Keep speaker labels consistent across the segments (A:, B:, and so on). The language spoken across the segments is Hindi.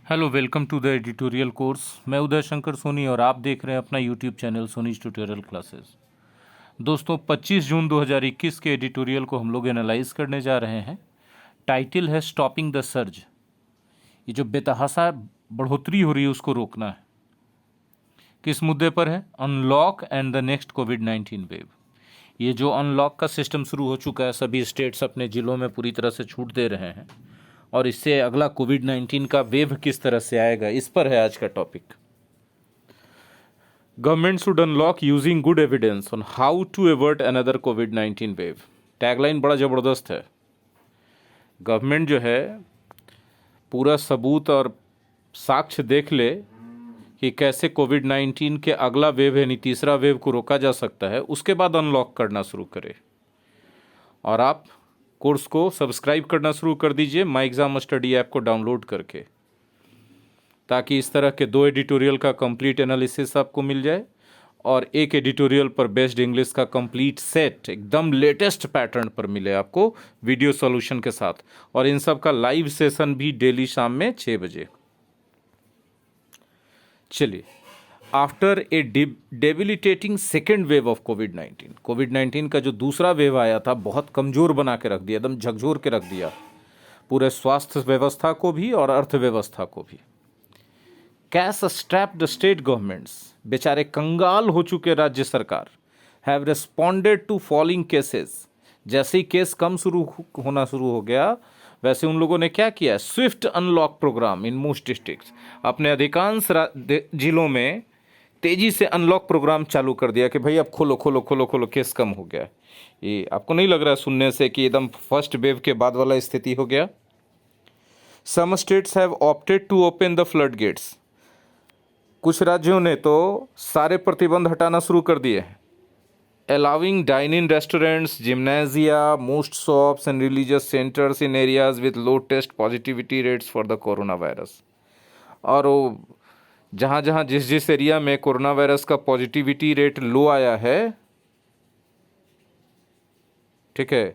A: Hello, welcome to the editorial course. मैं उदय शंकर सोनी और आप देख रहे हैं अपना यूट्यूब चैनल सोनीज ट्यूटोरियल क्लासेस। दोस्तों, 25 जून 2021 के एडिटोरियल को हम लोग एनालाइज करने जा रहे हैं। टाइटल है स्टॉपिंग द सर्ज। ये जो बेतहाशा बढ़ोतरी हो रही है उसको रोकना है। किस मुद्दे पर है? Unlock and the next covid wave. ये जो अनलॉक का सिस्टम शुरू हो चुका है, सभी स्टेट्स अपने ज़िलों में पूरी तरह से छूट दे रहे हैं और इससे अगला कोविड-19 का वेव किस तरह से आएगा, इस पर है आज का topic. Government should unlock using good evidence on how to avert another कोविड-19 वेव। टैगलाइन बड़ा ज़बरदस्त है। गवर्नमेंट जो है पूरा सबूत और साक्ष्य देख ले कि कैसे कोविड-19 के अगला वेव यानी तीसरा वेव को रोका जा सकता है, उसके बाद अनलॉक करना शुरू करे। और आप कोर्स को सब्सक्राइब करना शुरू कर दीजिए माई एग्जाम स्टडी ऐप को डाउनलोड करके, ताकि इस तरह के 2 एडिटोरियल का कंप्लीट एनालिसिस आपको मिल जाए और एक एडिटोरियल पर बेस्ड इंग्लिश का कंप्लीट सेट एकदम लेटेस्ट पैटर्न पर मिले आपको वीडियो सॉल्यूशन के साथ। और इन सब का लाइव सेशन भी डेली शाम में 6 बजे। चलिए, after a debilitating second wave of कोविड-19 का जो दूसरा वेव आया था, बहुत कमज़ोर बना के रख दिया, एकदम झकझोर के रख दिया पूरे स्वास्थ्य व्यवस्था को भी और अर्थव्यवस्था को भी। कैश स्ट्रैप्ड स्टेट गवर्नमेंट्स, बेचारे कंगाल हो चुके राज्य सरकार, have responded to falling cases. जैसे ही केस कम होना शुरू हो गया, वैसे उन लोगों ने क्या किया? Swift unlock programme in most districts. अपने अधिकांश जिलों में तेजी से अनलॉक प्रोग्राम चालू कर दिया कि भाई अब खोलो खोलो खोलो खोलो, केस कम हो गया। ये आपको नहीं लग रहा है सुनने से कि एकदम फर्स्ट वेव के बाद वाला स्थिति हो गया? Some states have opted to open the floodgates. कुछ राज्यों ने तो सारे प्रतिबंध हटाना शुरू कर दिए हैं। allowing dine-in restaurants, gymnasia, most shops and religious centers in areas with low test positivity rates for the coronavirus। और वो जहाँ जहाँ जिस एरिया में कोरोना वायरस का पॉजिटिविटी रेट लो आया है, ठीक है,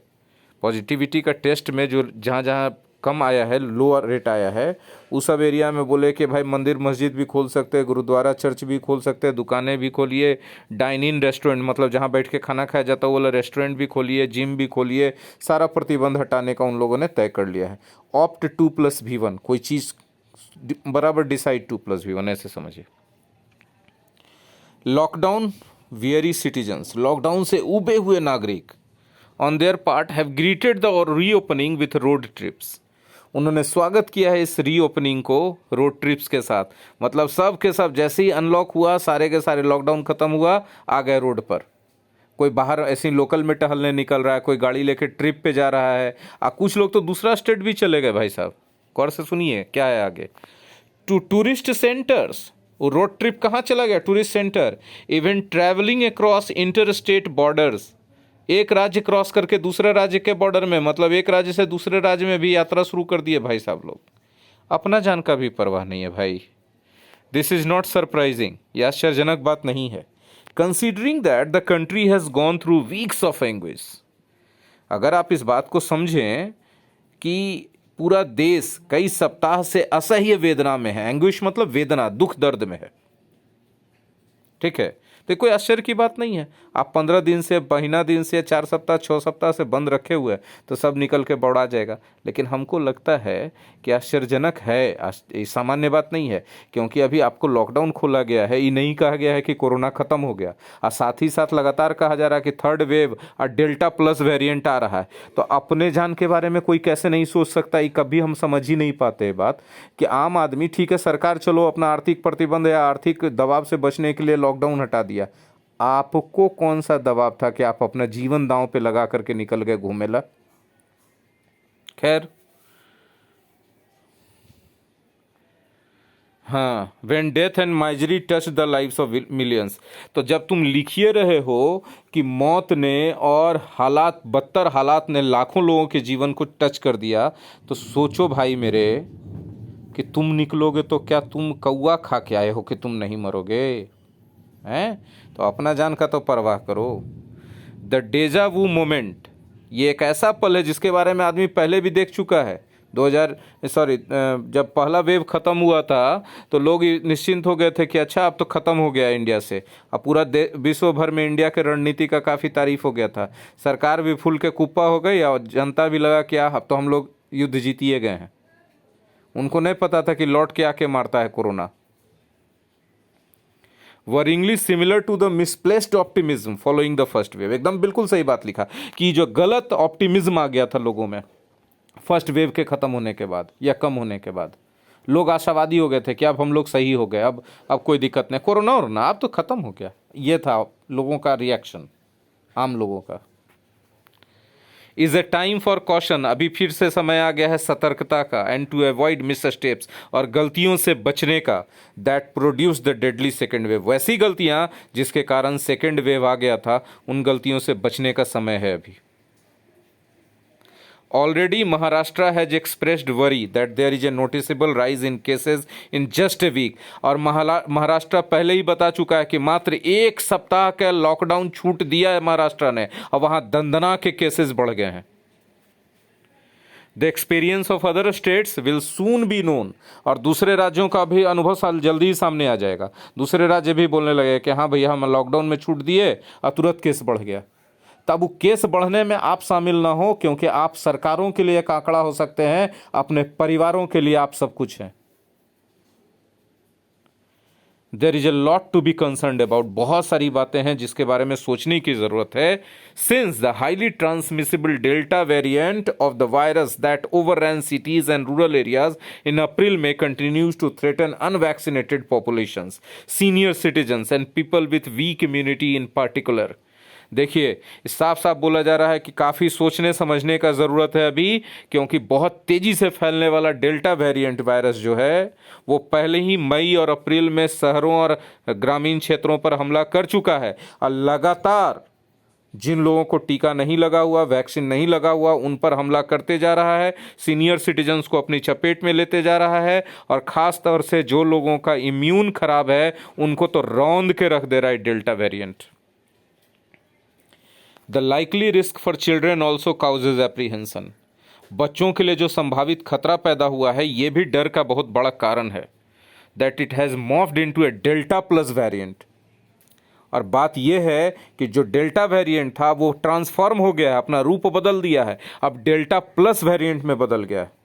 A: पॉजिटिविटी का टेस्ट में जो जहाँ जहाँ कम आया है, लो रेट आया है, उस सब एरिया में बोले कि भाई मंदिर मस्जिद भी खोल सकते हैं, गुरुद्वारा चर्च भी खोल सकते हैं, दुकानें भी खोलिए, डाइन इन रेस्टोरेंट मतलब जहाँ बैठ के खाना खाया जाता है वो वाला रेस्टोरेंट भी खोलिए, जिम भी खोलिए। सारा प्रतिबंध हटाने का उन लोगों ने तय कर लिया है। ऑप्ट 2+V1, कोई चीज़ बराबर डिसाइड 2+V1, ऐसे समझिए। लॉकडाउन वियरी सिटीजन्स, लॉकडाउन से उबे हुए नागरिक on their part have greeted the reopening with road trips. उन्होंने स्वागत किया है इस रीओपनिंग को रोड ट्रिप्स के साथ। मतलब सब के सब जैसे ही अनलॉक हुआ, सारे के सारे लॉकडाउन खत्म हुआ, आ गए रोड पर। कोई बाहर ऐसे लोकल में टहलने निकल रहा है, कोई गाड़ी लेके ट्रिप पे जा रहा है, कुछ लोग तो दूसरा स्टेट भी चले गए। भाई साहब गौर से सुनिए क्या है आगे। टूरिस्ट सेंटर्स, रोड ट्रिप कहाँ चला गया? Tourist centre. Even travelling across inter state borders, एक राज्य क्रॉस करके दूसरे राज्य के बॉर्डर में, मतलब एक राज्य से दूसरे राज्य में भी यात्रा शुरू कर दिए भाई साहब लोग। अपना जान का भी परवाह नहीं है भाई। दिस इज नॉट सरप्राइजिंग, यह आश्चर्यजनक बात नहीं है, considering that the country has gone through weeks of anguish. अगर आप इस बात को समझें कि पूरा देश कई सप्ताह से असह्य वेदना में है, एंग्विश मतलब वेदना, दुख दर्द में है, ठीक है, तो कोई आश्चर्य की बात नहीं है। आप 15 दिन से, महीना दिन से, 4 सप्ताह 6 सप्ताह से बंद रखे हुए तो सब निकल के बौड़ा जाएगा। लेकिन हमको लगता है कि आश्चर्यजनक है, सामान्य बात नहीं है, क्योंकि अभी आपको लॉकडाउन खोला गया है, ये नहीं कहा गया है कि कोरोना खत्म हो गया। और साथ ही साथ लगातार कहा जा रहा है कि थर्ड वेव और डेल्टा प्लस वेरिएंट आ रहा है। तो अपने जान के बारे में कोई कैसे नहीं सोच सकता? ये कभी हम समझ ही नहीं पाते बात कि आम आदमी, ठीक है सरकार चलो अपना आर्थिक प्रतिबंध या आर्थिक दबाव से बचने के लिए लॉकडाउन हटा दिया, आपको कौन सा दबाव था कि आप अपना जीवन दांव पे लगा करके निकल गए घूमेला? खैर, हाँ, when death and misery touch the lives of millions. तो जब तुम लिखिए रहे हो कि मौत ने और हालात, बदतर हालात ने लाखों लोगों के जीवन को टच कर दिया, तो सोचो भाई मेरे कि तुम निकलोगे तो क्या तुम कौवा खा के आए हो कि तुम नहीं मरोगे? हैं? तो अपना जान का तो परवाह करो। द डेजा वू मोमेंट, ये एक ऐसा पल है जिसके बारे में आदमी पहले भी देख चुका है। जब पहला वेव ख़त्म हुआ था तो लोग निश्चिंत हो गए थे कि अच्छा अब तो ख़त्म हो गया इंडिया से। अब पूरा विश्व भर में इंडिया के रणनीति का काफ़ी तारीफ हो गया था। सरकार भी फूल के कुप्पा हो गई और जनता भी लगा कि अब तो हम लोग युद्ध जीतिए गए हैं। उनको नहीं पता था कि लौट के आके मारता है corona. Worryingly similar to the misplaced optimism following the first wave. एकदम बिल्कुल सही बात लिखा कि जो गलत ऑप्टिमिज्म आ गया था लोगों में फर्स्ट वेव के खत्म होने के बाद या कम होने के बाद, लोग आशावादी हो गए थे कि अब हम लोग सही हो गए, अब कोई दिक्कत नहीं, कोरोना और ना अब तो खत्म हो गया। ये था लोगों का रिएक्शन, आम लोगों का। Is a time for caution. अभी फिर से समय आ गया है सतर्कता का। And to avoid missteps, और गलतियों से बचने का। That produce the deadly second wave. वैसी गलतियां जिसके कारण सेकेंड वेव आ गया था, उन गलतियों से बचने का समय है अभी। Already, Maharashtra has expressed worry that there is a noticeable rise in cases in just a week। और महाराष्ट्र पहले ही बता चुका है कि मात्र एक सप्ताह का लॉकडाउन छूट दिया है महाराष्ट्र ने, और वहां दंदना के केसेस बढ़ गए हैं। The experience of other states will soon be known. और दूसरे राज्यों का भी अनुभव जल्दी ही सामने आ जाएगा। दूसरे राज्य भी बोलने लगे कि हाँ भैया हम लॉकडाउन में छूट दिए और तुरंत केस बढ़ गया। तब वो केस बढ़ने में आप शामिल ना हो, क्योंकि आप सरकारों के लिए एक आंकड़ा हो सकते हैं, अपने परिवारों के लिए आप सब कुछ हैं। There is a lot to be concerned about. बहुत सारी बातें हैं जिसके बारे में सोचने की जरूरत है। Since the highly transmissible delta variant of the virus that overran cities and rural areas in April में continues to threaten unvaccinated populations, senior citizens and people with weak immunity in particular. देखिए, साफ साफ बोला जा रहा है कि काफ़ी सोचने समझने का ज़रूरत है अभी, क्योंकि बहुत तेज़ी से फैलने वाला डेल्टा वेरिएंट वायरस जो है वो पहले ही मई और अप्रैल में शहरों और ग्रामीण क्षेत्रों पर हमला कर चुका है। और लगातार जिन लोगों को टीका नहीं लगा हुआ, वैक्सीन नहीं लगा हुआ, उन पर हमला करते जा रहा है। सीनियर सिटीजन्स को अपनी चपेट में लेते जा रहा है, और ख़ास तौर से जो लोगों का इम्यून खराब है उनको तो रौंद के रख दे रहा है delta variant. The likely risk for children also causes apprehension. बच्चों के लिए जो संभावित खतरा पैदा हुआ है, ये भी डर का बहुत बड़ा कारण है। That it has morphed into A delta plus variant. और बात यह है कि जो डेल्टा वेरिएंट था वो ट्रांसफॉर्म हो गया है, अपना रूप बदल दिया है, अब डेल्टा प्लस वेरिएंट में बदल गया है।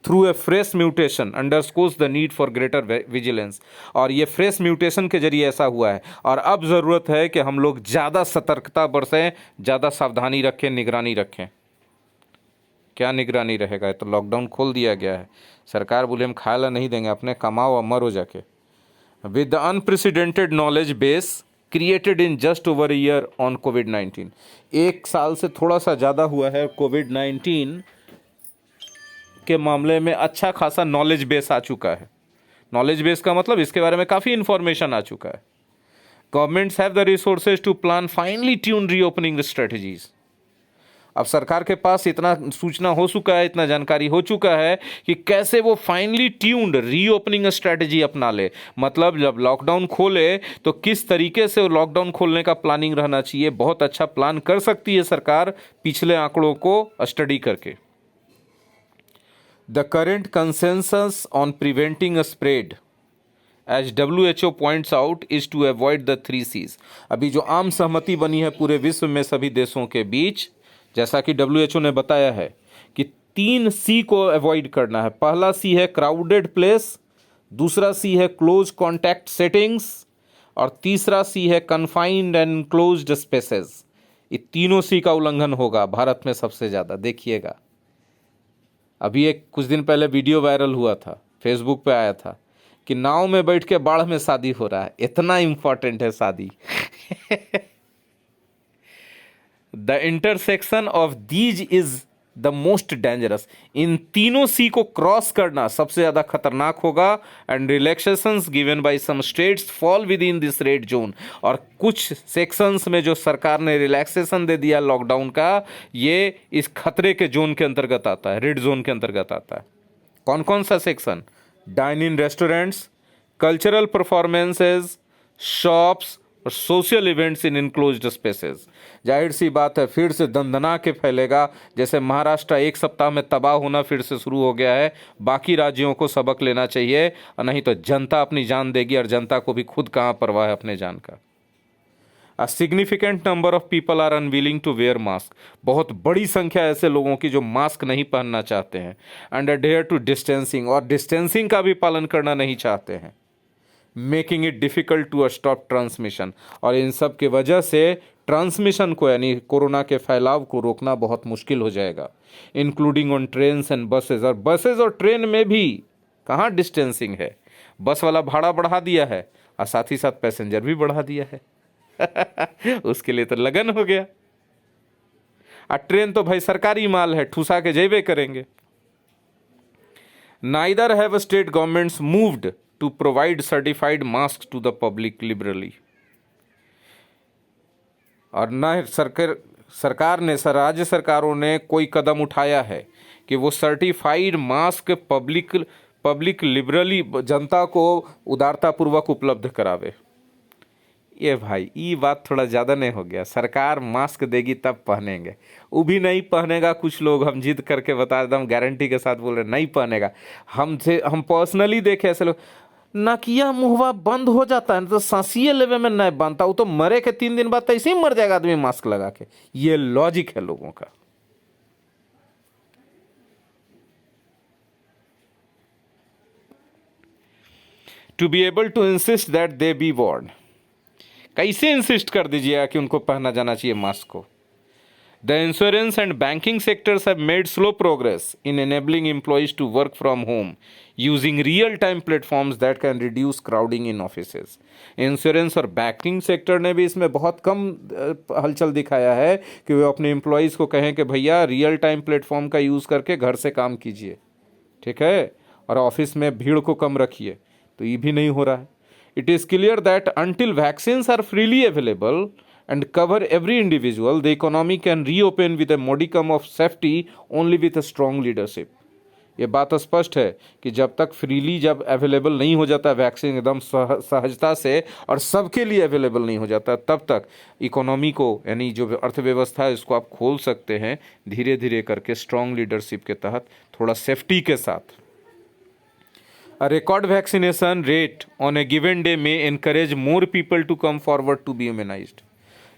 A: Through a fresh mutation underscores the need for greater vigilance. और ये फ्रेश म्यूटेशन के जरिए ऐसा हुआ है, और अब ज़रूरत है कि हम लोग ज़्यादा सतर्कता बरतें, ज़्यादा सावधानी रखें, निगरानी रखें। क्या निगरानी रहेगा? तो लॉकडाउन खोल दिया गया है, सरकार बोले हम खाया नहीं देंगे, अपने कमाओ और मरो जाके। With the unprecedented knowledge base created in just over year on कोविड-19। एक साल से थोड़ा सा ज़्यादा हुआ है कोविड-19 के मामले में, अच्छा खासा नॉलेज बेस आ चुका है। नॉलेज बेस का मतलब इसके बारे में काफ़ी इंफॉर्मेशन आ चुका है। Governments have the resources to plan finely tune reopening strategies. अब सरकार के पास इतना सूचना हो चुका है, इतना जानकारी हो चुका है कि कैसे वो फाइनली ट्यून्ड रीओपनिंग स्ट्रेटजी अपना ले। मतलब जब लॉकडाउन खोले तो किस तरीके से लॉकडाउन खोलने का प्लानिंग रहना चाहिए। बहुत अच्छा प्लान कर सकती है सरकार पिछले आंकड़ों को स्टडी करके। The current consensus on preventing a spread, as WHO points out, is to avoid the 3 C's। अभी जो आम सहमति बनी है पूरे विश्व में सभी देशों के बीच, जैसा कि WHO ने बताया है कि 3 C को अवॉइड करना है। पहला C है क्राउडेड प्लेस, दूसरा C है क्लोज कॉन्टैक्ट सेटिंग्स, और तीसरा C है कन्फाइंड एंड क्लोज्ड स्पेसेस। ये तीनों C का उल्लंघन होगा भारत में सबसे ज़्यादा। देखिएगा, अभी एक कुछ दिन पहले वीडियो वायरल हुआ था, फेसबुक पे आया था कि नाव में बैठ के बाढ़ में शादी हो रहा है। इतना इंपॉर्टेंट है शादी। The intersection of these is the most dangerous. इन तीनों सी को क्रॉस करना सबसे ज्यादा खतरनाक होगा। And relaxations given by some states fall within this red zone. और कुछ सेक्शंस में जो सरकार ने रिलैक्सेशन दे दिया लॉकडाउन का, ये इस खतरे के जोन के अंतर्गत आता है, रेड जोन के अंतर्गत आता है। कौन कौन सा section? Dine in restaurants, cultural performances, shops, और social events in enclosed spaces. जाहिर सी बात है फिर से दंदना के फैलेगा। जैसे महाराष्ट्र एक सप्ताह में तबाह होना फिर से शुरू हो गया है, बाकी राज्यों को सबक लेना चाहिए, और नहीं तो जनता अपनी जान देगी, और जनता को भी खुद कहाँ परवाह है अपने जान का। A significant number of people are unwilling to wear mask। बहुत बड़ी संख्या ऐसे लोगों की जो मास्क नहीं पहनना चाहते हैं, एंड अडेयर टू डिस्टेंसिंग, और डिस्टेंसिंग का भी पालन करना नहीं चाहते हैं, making it difficult to stop transmission. और इन सब की वजह से ट्रांसमिशन को यानी कोरोना के फैलाव को रोकना बहुत मुश्किल हो जाएगा, including on train and buses. और बसेज और ट्रेन में भी कहाँ डिस्टेंसिंग है, बस वाला भाड़ा बढ़ा दिया है और साथ ही साथ पैसेंजर भी बढ़ा दिया है। उसके लिए तो लगन हो गया। और ट्रेन तो भाई सरकारी माल है, ठूसा के जेबे करेंगे। Neither have state governments moved to provide certified mask to the public liberally. और न सरकार ने राज्य सरकारों ने कोई कदम उठाया है कि वो सर्टिफाइड मास्क पब्लिक लिबरली जनता को उदारतापूर्वक उपलब्ध करावे। ये भाई ये बात थोड़ा ज़्यादा नहीं हो गया? सरकार मास्क देगी तब पहनेंगे, वो भी नहीं पहनेगा। कुछ लोग हम जिद करके बता दें, हम गारंटी के साथ बोल रहे नहीं पहनेगा। हम पर्सनली देखे ऐसे लोग, नकिया मुहवा बंद हो जाता है तो सांसिए लेवे में नहीं बनता, वो तो मरे के 3 दिन बाद ऐसे ही मर जाएगा आदमी मास्क लगा के। ये लॉजिक है लोगों का। To be able to insist that they be worn. कैसे इंसिस्ट कर दीजिएगा कि उनको पहना जाना चाहिए मास्क को? The insurance and banking sectors have made slow progress in enabling employees to work from home using real time platforms that can reduce crowding in offices. Insurance और बैंकिंग सेक्टर ने भी इसमें बहुत कम हलचल दिखाया है कि वे अपने एम्प्लॉइज़ को कहें कि भैया रियल टाइम प्लेटफॉर्म का यूज़ करके घर से काम कीजिए, ठीक है, और ऑफिस में भीड़ को कम रखिए। तो ये भी नहीं हो रहा है। It is clear that until vaccines are freely available and cover every individual, the economy can reopen with a modicum of safety only with a strong leadership। ये बात स्पष्ट है कि जब तक फ्रीली जब अवेलेबल नहीं हो जाता वैक्सीन एकदम सहजता से और सबके लिए अवेलेबल नहीं हो जाता, तब तक इकोनॉमी को यानी जो अर्थव्यवस्था है इसको आप खोल सकते हैं धीरे धीरे करके, स्ट्रॉन्ग लीडरशिप के तहत, थोड़ा सेफ्टी के साथ। A record vaccination rate on a given day may encourage more people to come forward to be immunized।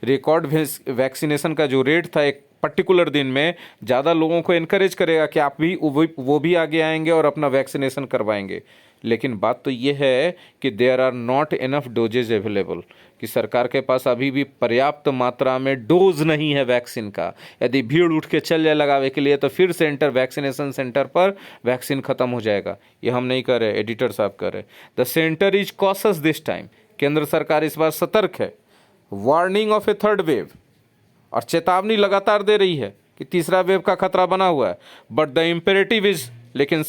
A: Record vaccination का जो रेट था एक पर्टिकुलर दिन में, ज़्यादा लोगों को इनकरेज करेगा कि आप भी वो भी आगे आएंगे और अपना वैक्सीनेशन करवाएंगे। लेकिन बात तो ये है कि there are not enough doses available, कि सरकार के पास अभी भी पर्याप्त मात्रा में डोज नहीं है वैक्सीन का। यदि भीड़ उठ के चल जाए लगावे के लिए तो फिर वैक्सीनेशन सेंटर पर वैक्सीन खत्म हो जाएगा। ये हम नहीं कर रहे, एडिटर साहब कर रहे। The centre is cautious this time. केंद्र सरकार इस बार सतर्क है। Warning of A third wave, और चेतावनी लगातार दे रही है कि तीसरा वेव का खतरा बना हुआ है। बट द इम्पेरेटिव इज, लेकिन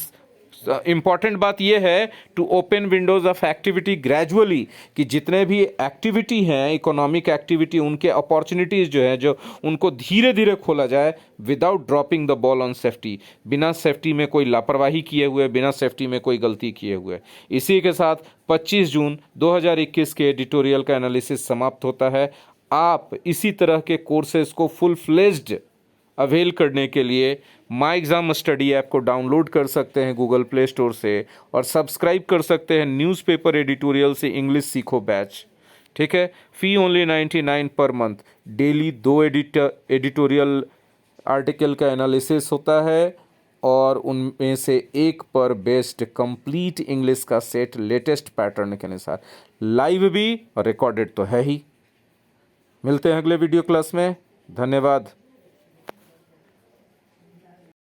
A: इंपॉर्टेंट बात यह है to open windows of activity gradually, कि जितने भी एक्टिविटी हैं इकोनॉमिक एक्टिविटी, उनके अपॉर्चुनिटीज जो है जो उनको धीरे धीरे खोला जाए without dropping the ball on safety, बिना सेफ्टी में कोई लापरवाही किए हुए, बिना सेफ्टी में कोई गलती किए हुए। इसी के साथ 25 जून 2021 के एडिटोरियल का एनालिसिस समाप्त होता है। आप इसी तरह के कोर्सेज को फुल फ्लेज्ड अवेल करने के लिए माई एग्ज़ाम स्टडी ऐप को डाउनलोड कर सकते हैं गूगल प्ले स्टोर से, और सब्सक्राइब कर सकते हैं न्यूज़पेपर एडिटोरियल से इंग्लिश सीखो बैच, ठीक है। फ़ी ओनली 99 पर मंथ। डेली 2 एडिटोरियल आर्टिकल का एनालिसिस होता है, और उनमें से एक पर बेस्ड कंप्लीट इंग्लिश का सेट लेटेस्ट पैटर्न के अनुसार, लाइव भी और रिकॉर्डेड तो है ही। मिलते हैं अगले वीडियो क्लास में। धन्यवाद।